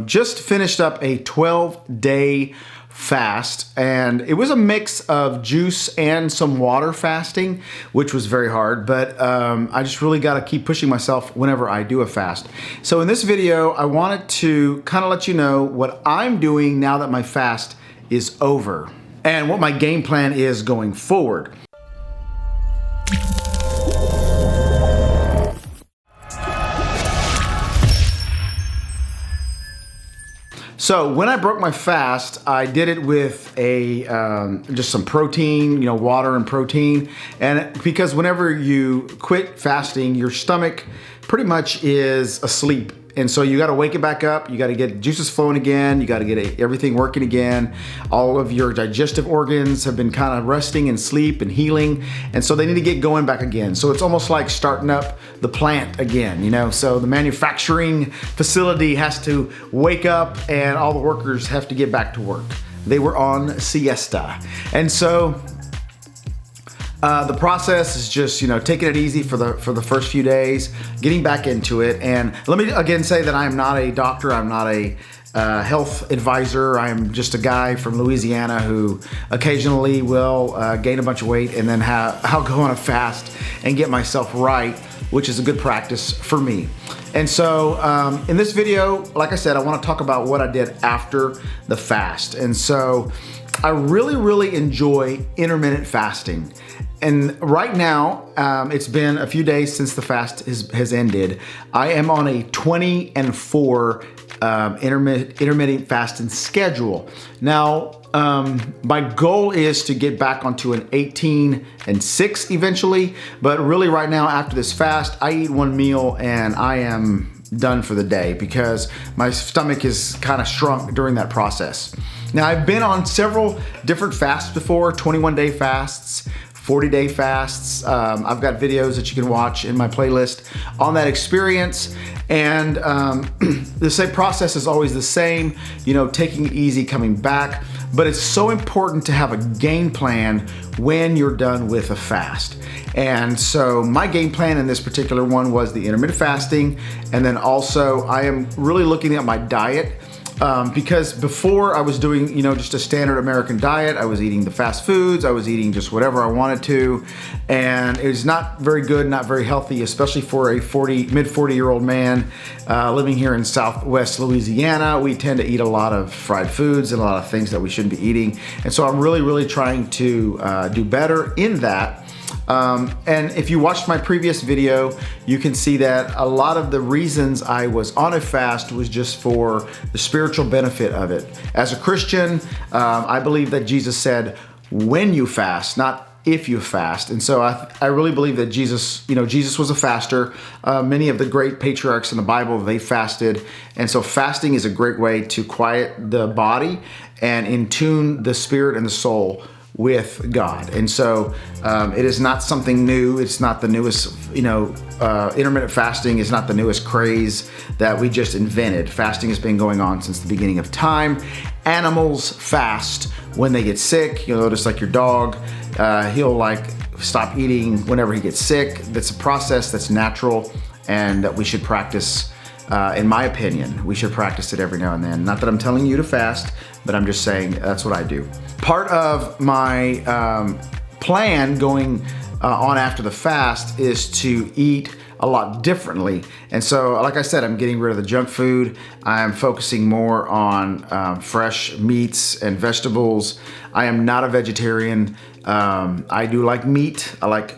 Just finished up a 12-day fast, and it was a mix of juice and some water fasting, which was very hard, but I just really got to keep pushing myself whenever I do a fast. So in this video, I wanted to kind of let you know what I'm doing now that my fast is over and what my game plan is going forward. So when I broke my fast, I did it with a just some protein, water and protein. And because whenever you quit fasting, your stomach pretty much is asleep. And so you got to wake it back up. You got to get juices flowing again. You got to get everything working again. All of your digestive organs have been kind of resting and sleep and healing. And so they need to get going back again. So it's almost like starting up the plant again, So the manufacturing facility has to wake up and all the workers have to get back to work. They were on siesta. And so the process is just, taking it easy for the first few days, getting back into it. And let me again say that I am not a doctor. I'm not a health advisor. I am just a guy from Louisiana who occasionally will gain a bunch of weight and then I'll go on a fast and get myself right, which is a good practice for me. And so in this video, like I said, I want to talk about what I did after the fast. And so I really enjoy intermittent fasting. And right now, it's been a few days since the fast has ended. I am on a 20 and 4 intermittent fasting schedule. Now, my goal is to get back onto an 18 and 6 eventually, but really right now after this fast, I eat one meal and I am done for the day because my stomach is kind of shrunk during that process. Now, I've been on several different fasts before, 21-day fasts, 40-day fasts. I've got videos that you can watch in my playlist on that experience. And the same process is always the same, taking it easy, coming back. But it's so important to have a game plan when you're done with a fast. And so my game plan in this particular one was the intermittent fasting. And then also I am really looking at my diet. Because before I was doing, just a standard American diet, I was eating the fast foods, I was eating just whatever I wanted to, and it was not very good, not very healthy, especially for a mid 40-year-old man living here in Southwest Louisiana. We tend to eat a lot of fried foods and a lot of things that we shouldn't be eating. And so I'm really trying to do better in that. And if you watched my previous video, you can see that a lot of the reasons I was on a fast was just for the spiritual benefit of it. As a Christian, I believe that Jesus said, when you fast, not if you fast. And so I really believe that Jesus was a faster. Many of the great patriarchs in the Bible, they fasted. And so fasting is a great way to quiet the body and in tune the spirit and the soul with God. And so it is not something new. It's not the newest, intermittent fasting is not the newest craze that we just invented. Fasting has been going on since the beginning of time. Animals fast when they get sick. You'll notice like your dog, he'll stop eating whenever he gets sick. That's a process that's natural and that we should practice. In my opinion, we should practice it every now and then. Not that I'm telling you to fast, but I'm just saying that's what I do. Part of my plan going on after the fast is to eat a lot differently. And so, like I said, I'm getting rid of the junk food. I'm focusing more on fresh meats and vegetables. I am not a vegetarian. I do like meat. I like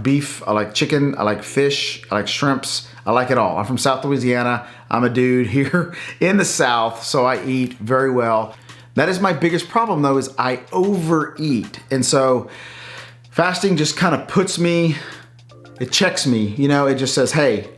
beef, I like chicken, I like fish, I like shrimps, I like it all. I'm from South Louisiana. I'm a dude here in the South, so I eat very well. That is my biggest problem though, is I overeat. And so fasting just kind of it checks me, it just says, hey,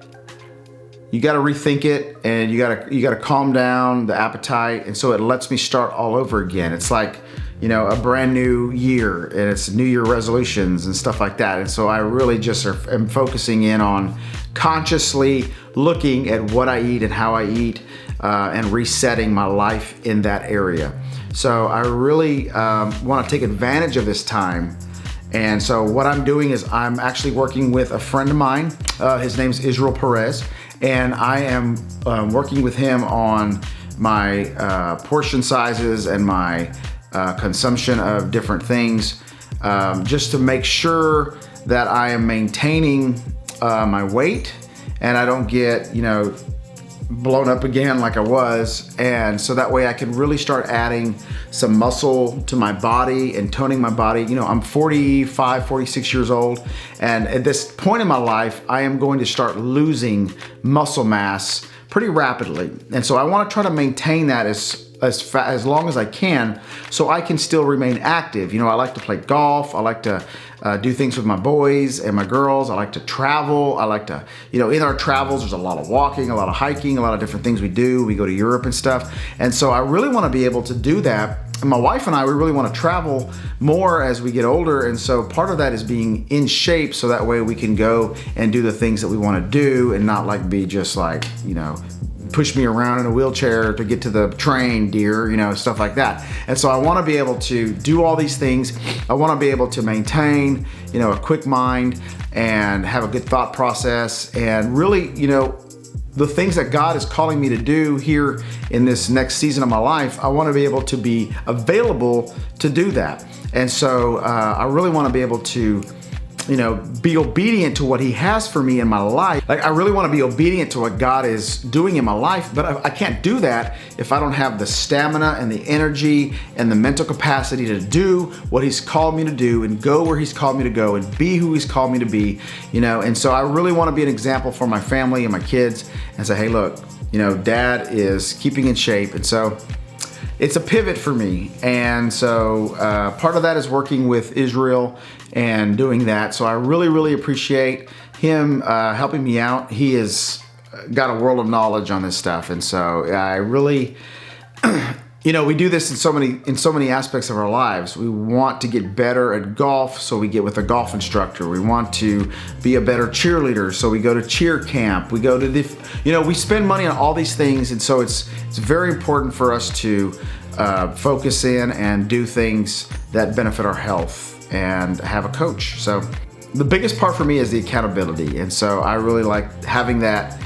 you got to rethink it and you got to calm down the appetite. And so it lets me start all over again. It's like, a brand new year and it's New Year resolutions and stuff like that. And so I really just am focusing in on consciously looking at what I eat and how I eat and resetting my life in that area. So I really want to take advantage of this time. And so what I'm doing is I'm actually working with a friend of mine. His name's Israel Perez. and I am working with him on my portion sizes and my consumption of different things, just to make sure that I am maintaining my weight and I don't get, blown up again like I was. And so that way I can really start adding some muscle to my body and toning my body. I'm 45, 46 years old, and at this point in my life, I am going to start losing muscle mass pretty rapidly. And so I want to try to maintain that as long as I can, so I can still remain active. I like to play golf. I like to do things with my boys and my girls. I like to travel. I like to, in our travels, there's a lot of walking, a lot of hiking, a lot of different things we do. We go to Europe and stuff. And so I really want to be able to do that. And my wife and I, we really want to travel more as we get older. And so part of that is being in shape, so that way we can go and do the things that we want to do and not be just push me around in a wheelchair to get to the train, dear, stuff like that. And so I want to be able to do all these things. I want to be able to maintain, a quick mind and have a good thought process, and really, the things that God is calling me to do here in this next season of my life, I want to be able to be available to do that. And so I really want to be able to be obedient to what he has for me in my life. I really want to be obedient to what God is doing in my life, but I can't do that if I don't have the stamina and the energy and the mental capacity to do what he's called me to do and go where he's called me to go and be who he's called me to be, And so I really want to be an example for my family and my kids and say, hey, look, Dad is keeping in shape. And so it's a pivot for me. And so part of that is working with Israel and doing that. So I really, really appreciate him helping me out. He has got a world of knowledge on this stuff. And so I really, we do this in so many aspects of our lives. We want to get better at golf, so we get with a golf instructor. We want to be a better cheerleader, so we go to cheer camp. We go to we spend money on all these things, and so it's very important for us to focus in and do things that benefit our health and have a coach. So the biggest part for me is the accountability, and so I really like having that.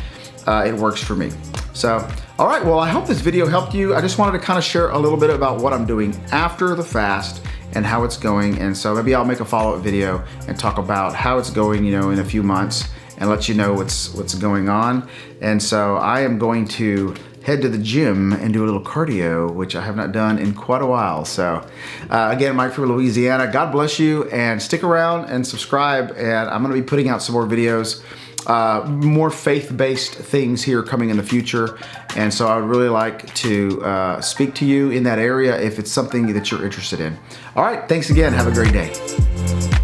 It works for me. So, all right, well, I hope this video helped you. I just wanted to kind of share a little bit about what I'm doing after the fast and how it's going. And so maybe I'll make a follow-up video and talk about how it's going, in a few months, and let you know what's going on. And so I am going to head to the gym and do a little cardio, which I have not done in quite a while. So again, Mike from Louisiana, God bless you, and stick around and subscribe. And I'm gonna be putting out some more videos, more faith-based things here coming in the future. And so I would really like to speak to you in that area if it's something that you're interested in. All right, thanks again, have a great day.